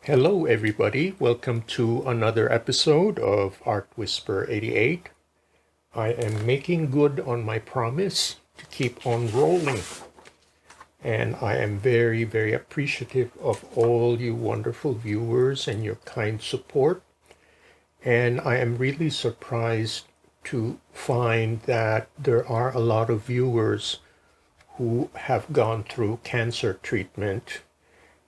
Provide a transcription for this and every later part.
Hello, everybody. Welcome to another episode of Art Whisper 88. I am making good on my promise to keep on rolling. And I am very, very appreciative of all you wonderful viewers and your kind support. And I am really surprised to find that there are a lot of viewers who have gone through cancer treatment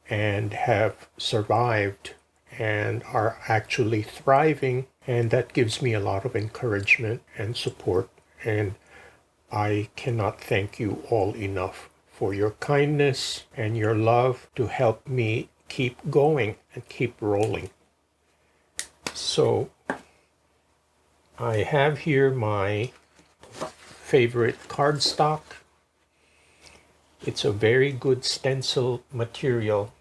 and have survived and are actually thriving. And that gives me a lot of encouragement and support. And I cannot thank you all enough for your kindness and your love to help me keep going and keep rolling. So I have here my favorite cardstock. It's a very good stencil material,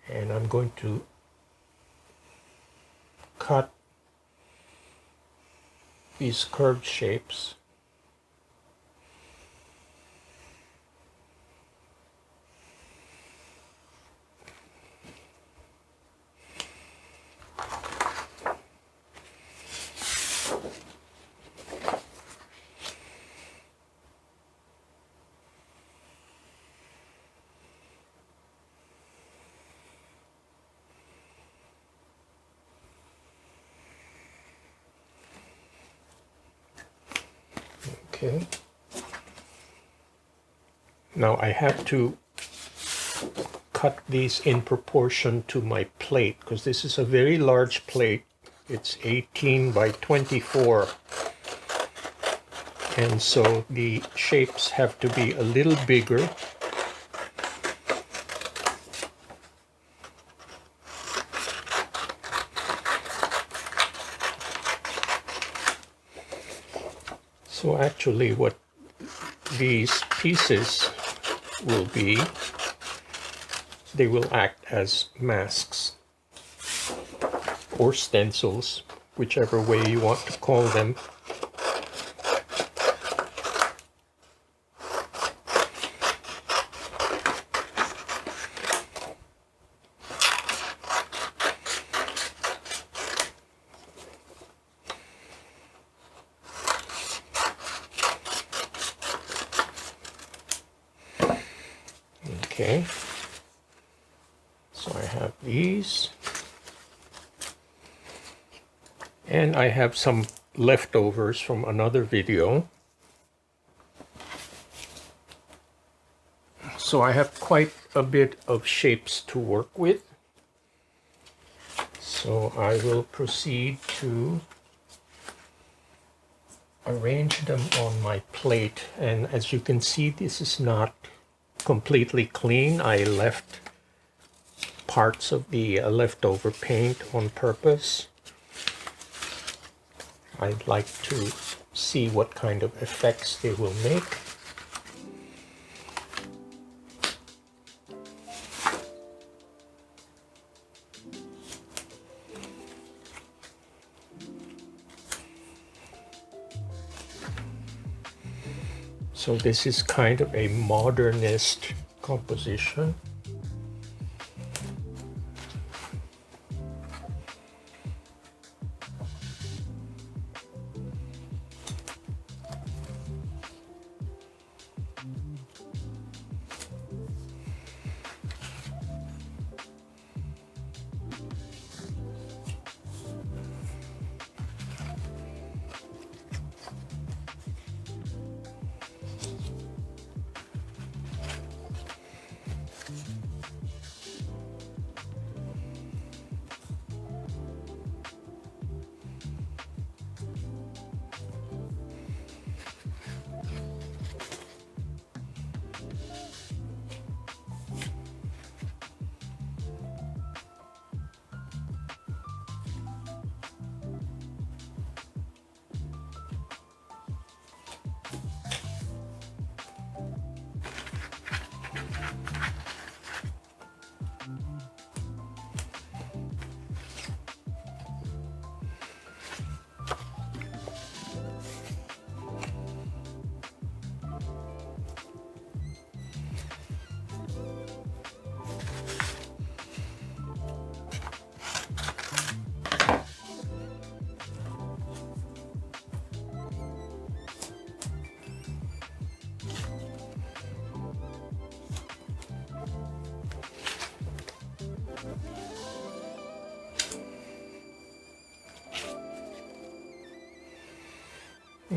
and I'm going to cut these curved shapes. Okay. Now I have to cut these in proportion to my plate because this is a very large plate. It's 18 by 24. And so the shapes have to be a little bigger. So actually what these pieces will be, they will act as masks or stencils, whichever way you want to call them. Okay, so I have these, and I have some leftovers from another video. So I have quite a bit of shapes to work with. So I will proceed to arrange them on my plate. And as you can see, this is not completely clean. I left parts of the leftover paint on purpose. I'd like to see what kind of effects they will make. So this is kind of a modernist composition.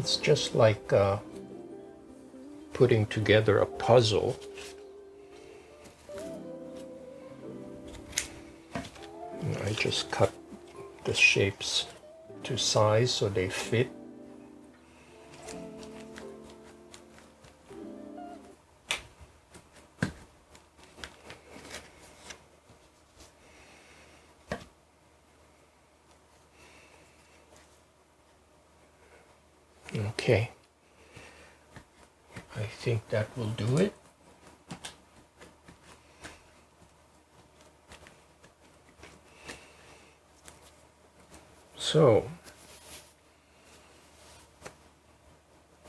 It's just like putting together a puzzle. And I just cut the shapes to size so they fit. Okay, I think that will do it. So,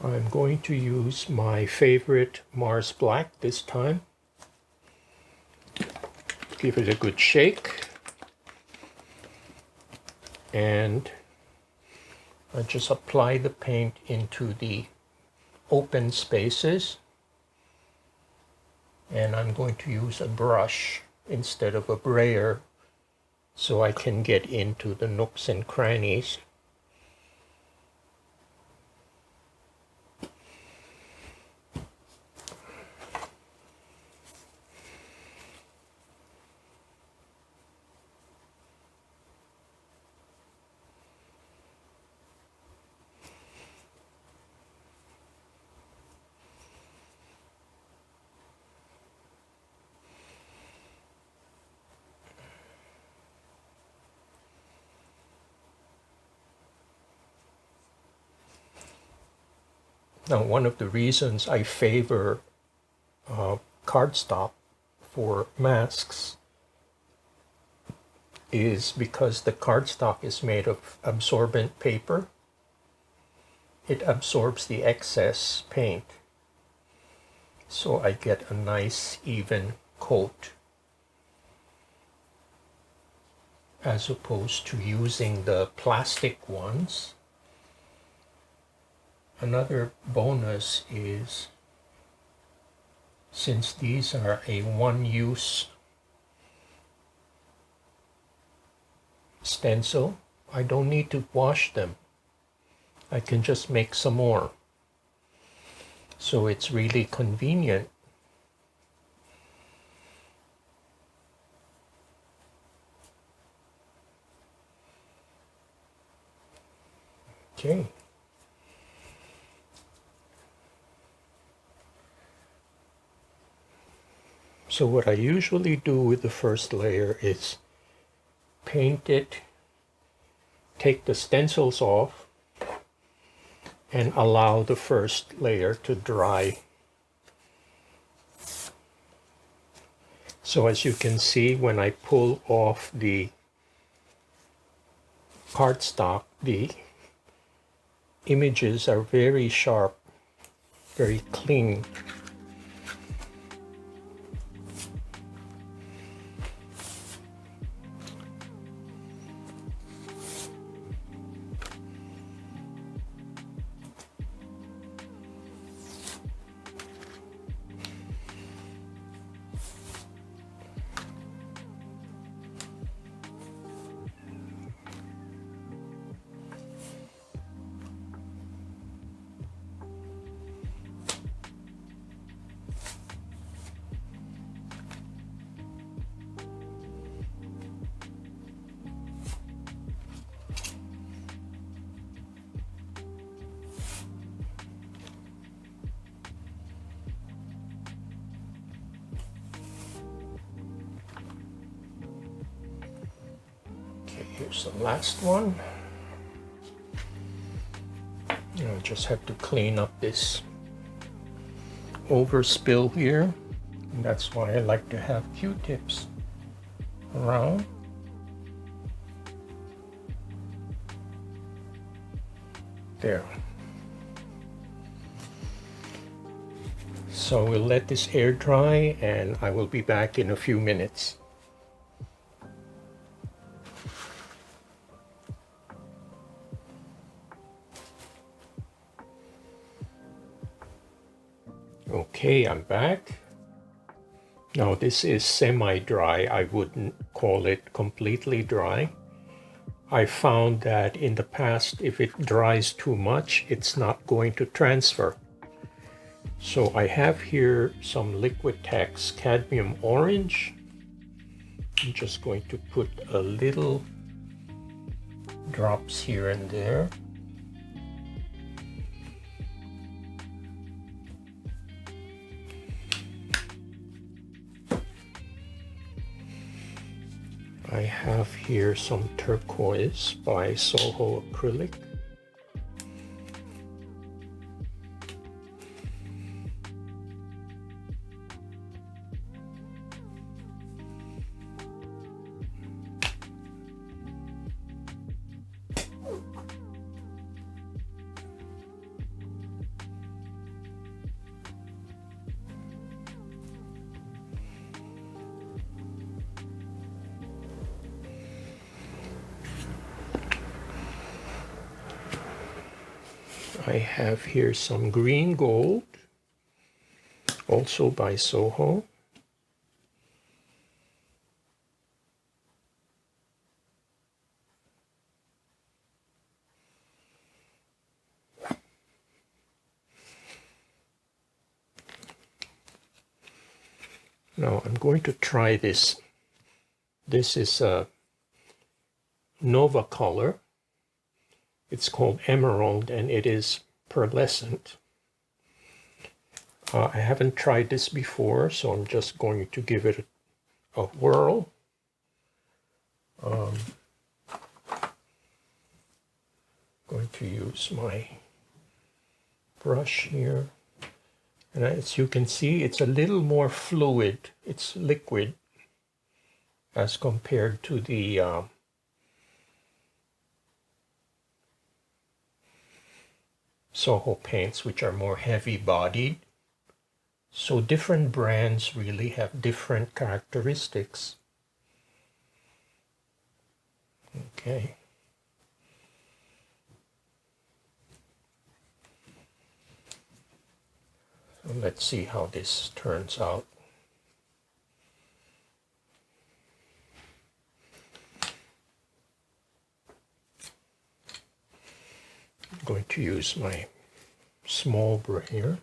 I'm going to use my favorite Mars Black this time. Give it a good shake. And I just apply the paint into the open spaces. And I'm going to use a brush instead of a brayer so I can get into the nooks and crannies. Now, one of the reasons I favor cardstock for masks is because the cardstock is made of absorbent paper. It absorbs the excess paint, so I get a nice even coat as opposed to using the plastic ones. Another bonus is, since these are a one-use stencil, I don't need to wash them. I can just make some more. So it's really convenient. Okay. So what I usually do with the first layer is paint it, take the stencils off, and allow the first layer to dry. So as you can see, when I pull off the cardstock, the images are very sharp, very clean. Here's the last one. I just have to clean up this overspill here. And that's why I like to have Q-tips around. There. So we'll let this air dry and I will be back in a few minutes. Okay, I'm back. Now this is semi-dry. I wouldn't call it completely dry. I found that in the past, if it dries too much, it's not going to transfer. So I have here some Liquitex cadmium orange. I'm just going to put a little drops here and there. I have here some turquoise by Soho Acrylic. I have here some green gold, also by Soho. Now I'm going to try this. This is a Nova color. It's called Emerald and it is pearlescent. I haven't tried this before, so I'm just going to give it a whirl. Going to use my brush here. And as you can see, it's a little more fluid. It's liquid as compared to the Soho paints, which are more heavy-bodied. So different brands really have different characteristics. Okay. So let's see how this turns out. I'm going to use my small brayer.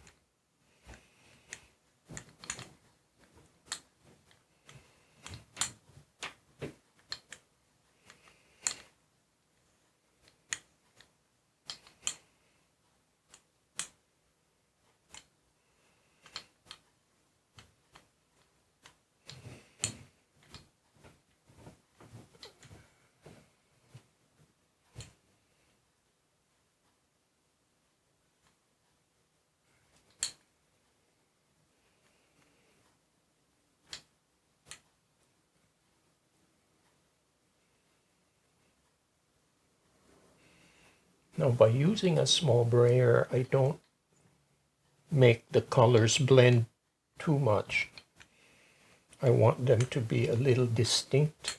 Now, by using a small brayer, I don't make the colors blend too much. I want them to be a little distinct.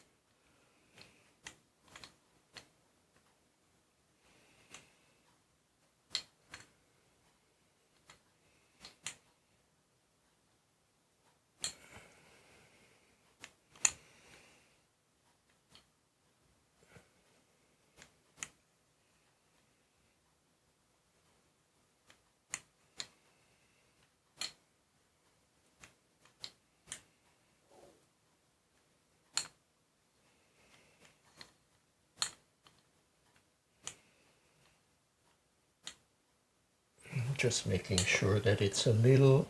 Just making sure that it's a little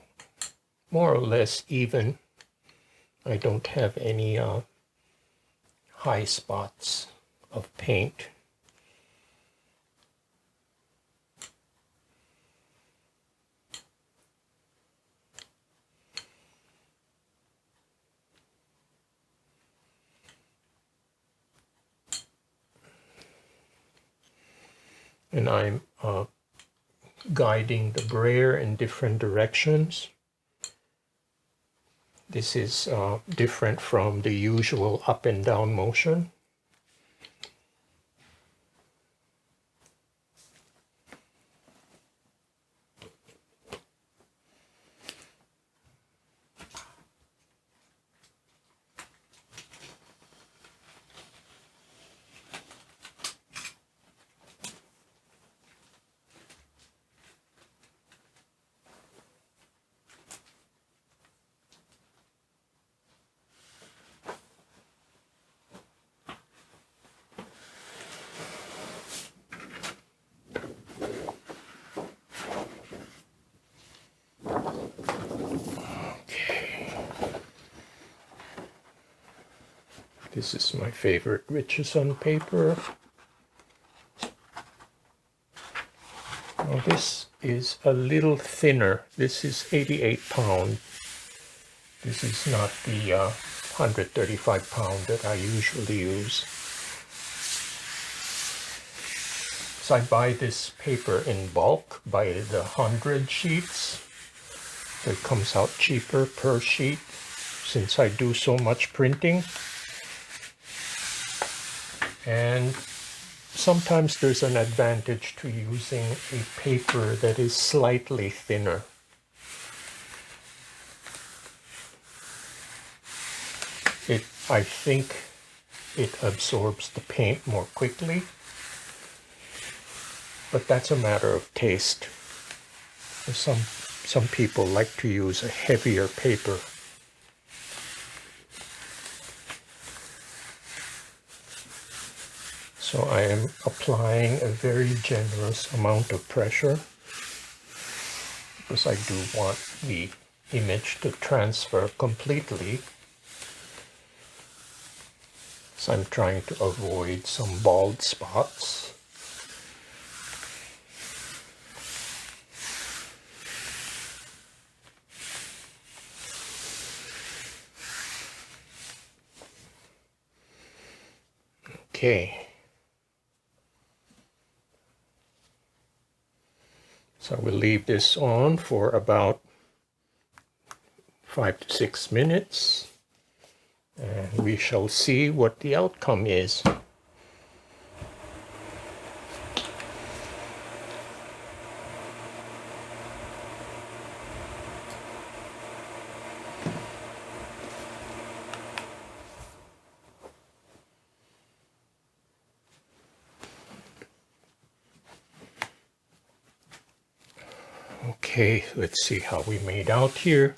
more or less even. I don't have any high spots of paint. And I'm guiding the brayer in different directions. This is different from the usual up and down motion. This is my favorite Richardson paper. Now this is a little thinner. This is 88 pound. This is not the 135 pound that I usually use. So I buy this paper in bulk, by the 100 sheets. So it comes out cheaper per sheet since I do so much printing. And sometimes there's an advantage to using a paper that is slightly thinner. I think it absorbs the paint more quickly, but that's a matter of taste. Some people like to use a heavier paper. So I am applying a very generous amount of pressure because I do want the image to transfer completely. So I'm trying to avoid some bald spots. Okay. So we'll leave this on for about 5 to 6 minutes. And we shall see what the outcome is. Okay, let's see how we made out here.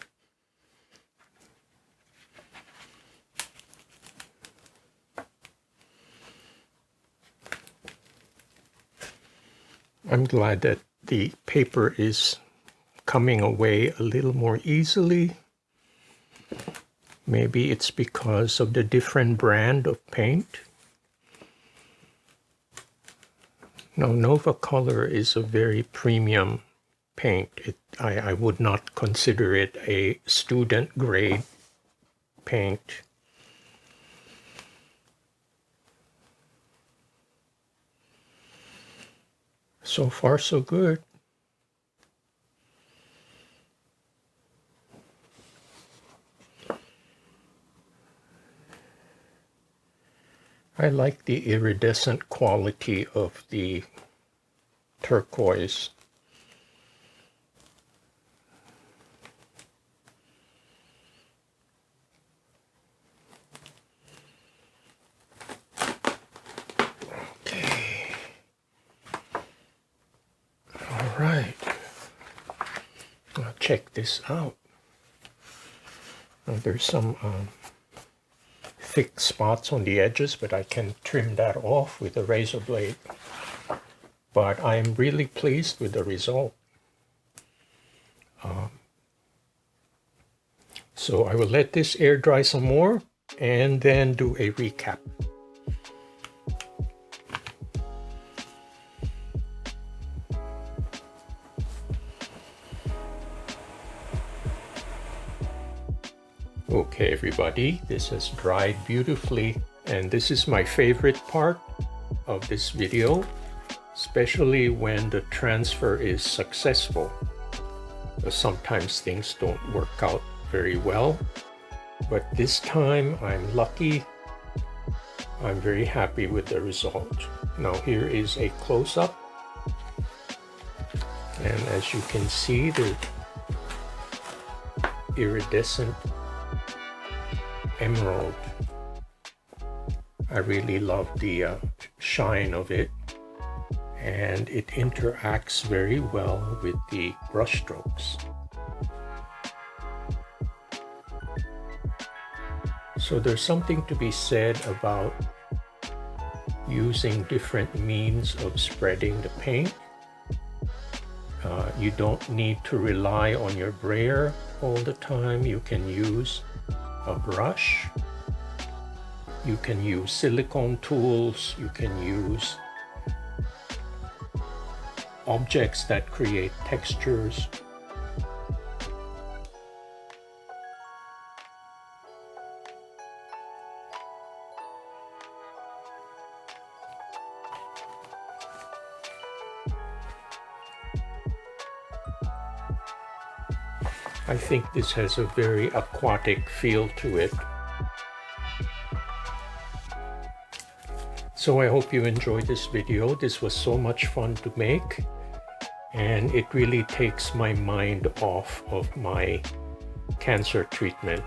I'm glad that the paper is coming away a little more easily. Maybe it's because of the different brand of paint. Now, Nova Color is a very premium paint. I would not consider it a student grade paint. So far, so good. I like the iridescent quality of the turquoise. Right, check this out. There's some thick spots on the edges, but I can trim that off with a razor blade. But I'm really pleased with the result. So I will let this air dry some more and then do a recap. Okay everybody, this has dried beautifully, and this is my favorite part of this video, especially when the transfer is successful. Sometimes things don't work out very well, but this time I'm lucky. I'm very happy with the result. Now here is a close-up, and as you can see, the iridescent emerald. I really love the shine of it, and it interacts very well with the brush strokes. So there's something to be said about using different means of spreading the paint. You don't need to rely on your brayer all the time. You can use a brush, You can use silicone tools, you can use objects that create textures. I think this has a very aquatic feel to it. So I hope you enjoyed this video. This was so much fun to make, and it really takes my mind off of my cancer treatment.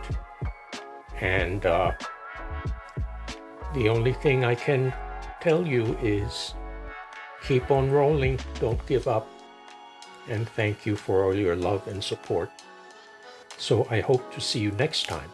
And the only thing I can tell you is keep on rolling, don't give up, and thank you for all your love and support. So I hope to see you next time.